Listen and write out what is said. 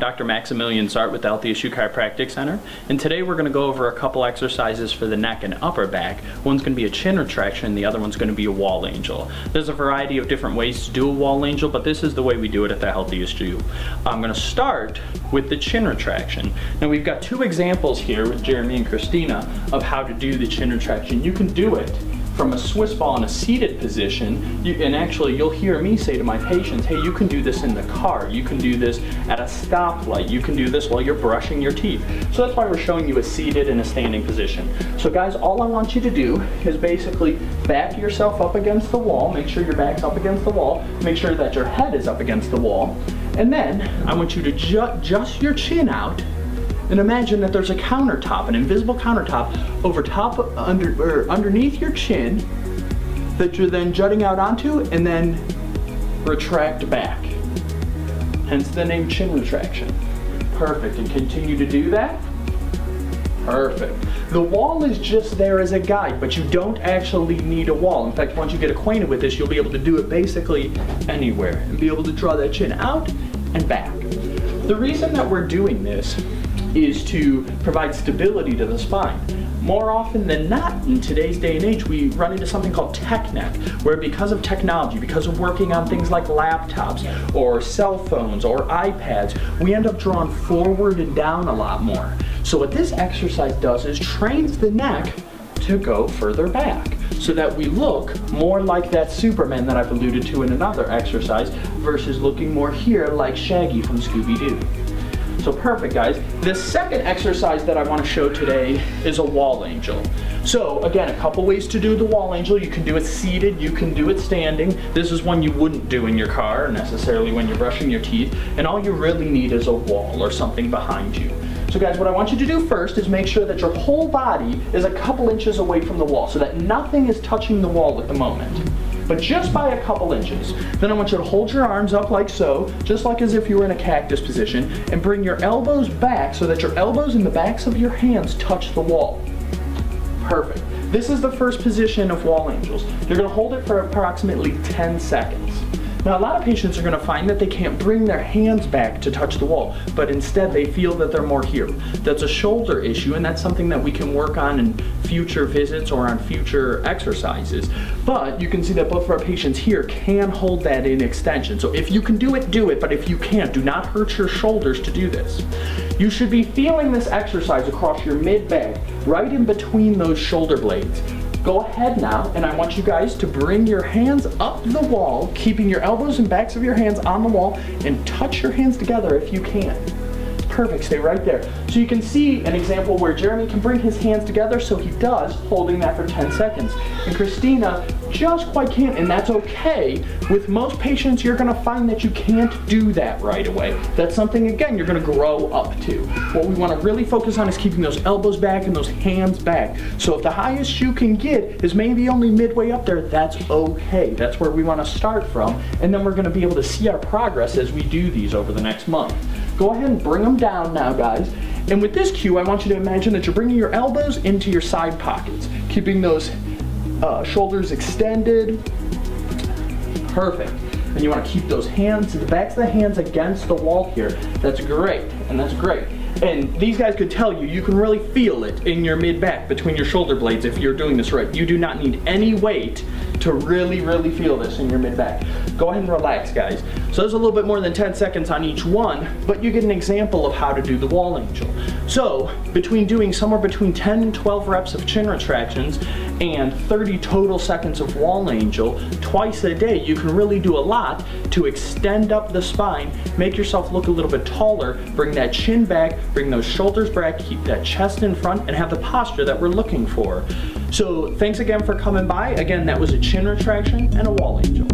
Dr. Maximilian Zart with the Healthiest Chiropractic Center, and today we're going to go over a couple exercises for the neck and upper back. One's going to be a chin retraction, the other one's going to be a wall angel. There's a variety of different ways to do a wall angel, but this is the way we do it at the Healthiest U. I'm going to start with the chin retraction. Now we've got two examples here with Jeremy and Christina of how to do the chin retraction. You can do it from a Swiss ball in a seated position, and actually you'll hear me say to my patients, hey, you can do this in the car, you can do this at a stoplight, you can do this while you're brushing your teeth. So that's why we're showing you a seated and a standing position. So guys, all I want you to do is basically back yourself up against the wall, make sure your back's up against the wall, make sure that your head is up against the wall, and then I want you to just your chin out. And imagine that there's a countertop, an invisible countertop, underneath your chin that you're then jutting out onto and then retract back. Hence the name chin retraction. Perfect, and continue to do that. Perfect. The wall is just there as a guide, but you don't actually need a wall. In fact, once you get acquainted with this, you'll be able to do it basically anywhere and be able to draw that chin out and back. The reason that we're doing this is to provide stability to the spine. More often than not in today's day and age, we run into something called tech neck, where because of technology, because of working on things like laptops or cell phones or iPads, we end up drawn forward and down a lot more. So what this exercise does is trains the neck to go further back so that we look more like that Superman that I've alluded to in another exercise versus looking more here like Shaggy from Scooby-Doo. So perfect, guys. The second exercise that I want to show today is a wall angel. So again, a couple ways to do the wall angel. You can do it seated, you can do it standing. This is one you wouldn't do in your car necessarily when you're brushing your teeth, and all you really need is a wall or something behind you. So guys, what I want you to do first is make sure that your whole body is a couple inches away from the wall so that nothing is touching the wall at the moment, but just by a couple inches. Then I want you to hold your arms up like so, just like as if you were in a cactus position, and bring your elbows back so that your elbows and the backs of your hands touch the wall. Perfect. This is the first position of wall angels. You're going to hold it for approximately 10 seconds. Now a lot of patients are going to find that they can't bring their hands back to touch the wall, but instead they feel that they're more here. That's a shoulder issue, and that's something that we can work on in future visits or on future exercises. But you can see that both of our patients here can hold that in extension. So if you can do it, but if you can't, do not hurt your shoulders to do this. You should be feeling this exercise across your mid-back, right in between those shoulder blades. Go ahead now, and I want you guys to bring your hands up the wall, keeping your elbows and backs of your hands on the wall, and touch your hands together if you can. Perfect, stay right there. So you can see an example where Jeremy can bring his hands together, so he does, holding that for 10 seconds. And Christina just quite can't, and that's okay. With most patients, you're gonna find that you can't do that right away. That's something, again, you're gonna grow up to. What we wanna really focus on is keeping those elbows back and those hands back. So if the highest you can get is maybe only midway up there, that's okay. That's where we wanna start from, and then we're gonna be able to see our progress as we do these over the next month. Go ahead and bring them down now, guys. And with this cue, I want you to imagine that you're bringing your elbows into your side pockets, keeping those shoulders extended. Perfect. And you want to keep those hands, the backs of the hands against the wall here. That's great, and that's great. And these guys could tell you, you can really feel it in your mid-back between your shoulder blades if you're doing this right. You do not need any weight to really feel this in your mid-back. Go ahead and relax, guys. So there's a little bit more than 10 seconds on each one, but you get an example of how to do the wall angel. So between doing somewhere between 10 and 12 reps of chin retractions and 30 total seconds of wall angel twice a day, you can really do a lot to extend up the spine, make yourself look a little bit taller, bring that chin back, bring those shoulders back, keep that chest in front, and have the posture that we're looking for. So thanks again for coming by. Again, that was a chin retraction and a wall angel.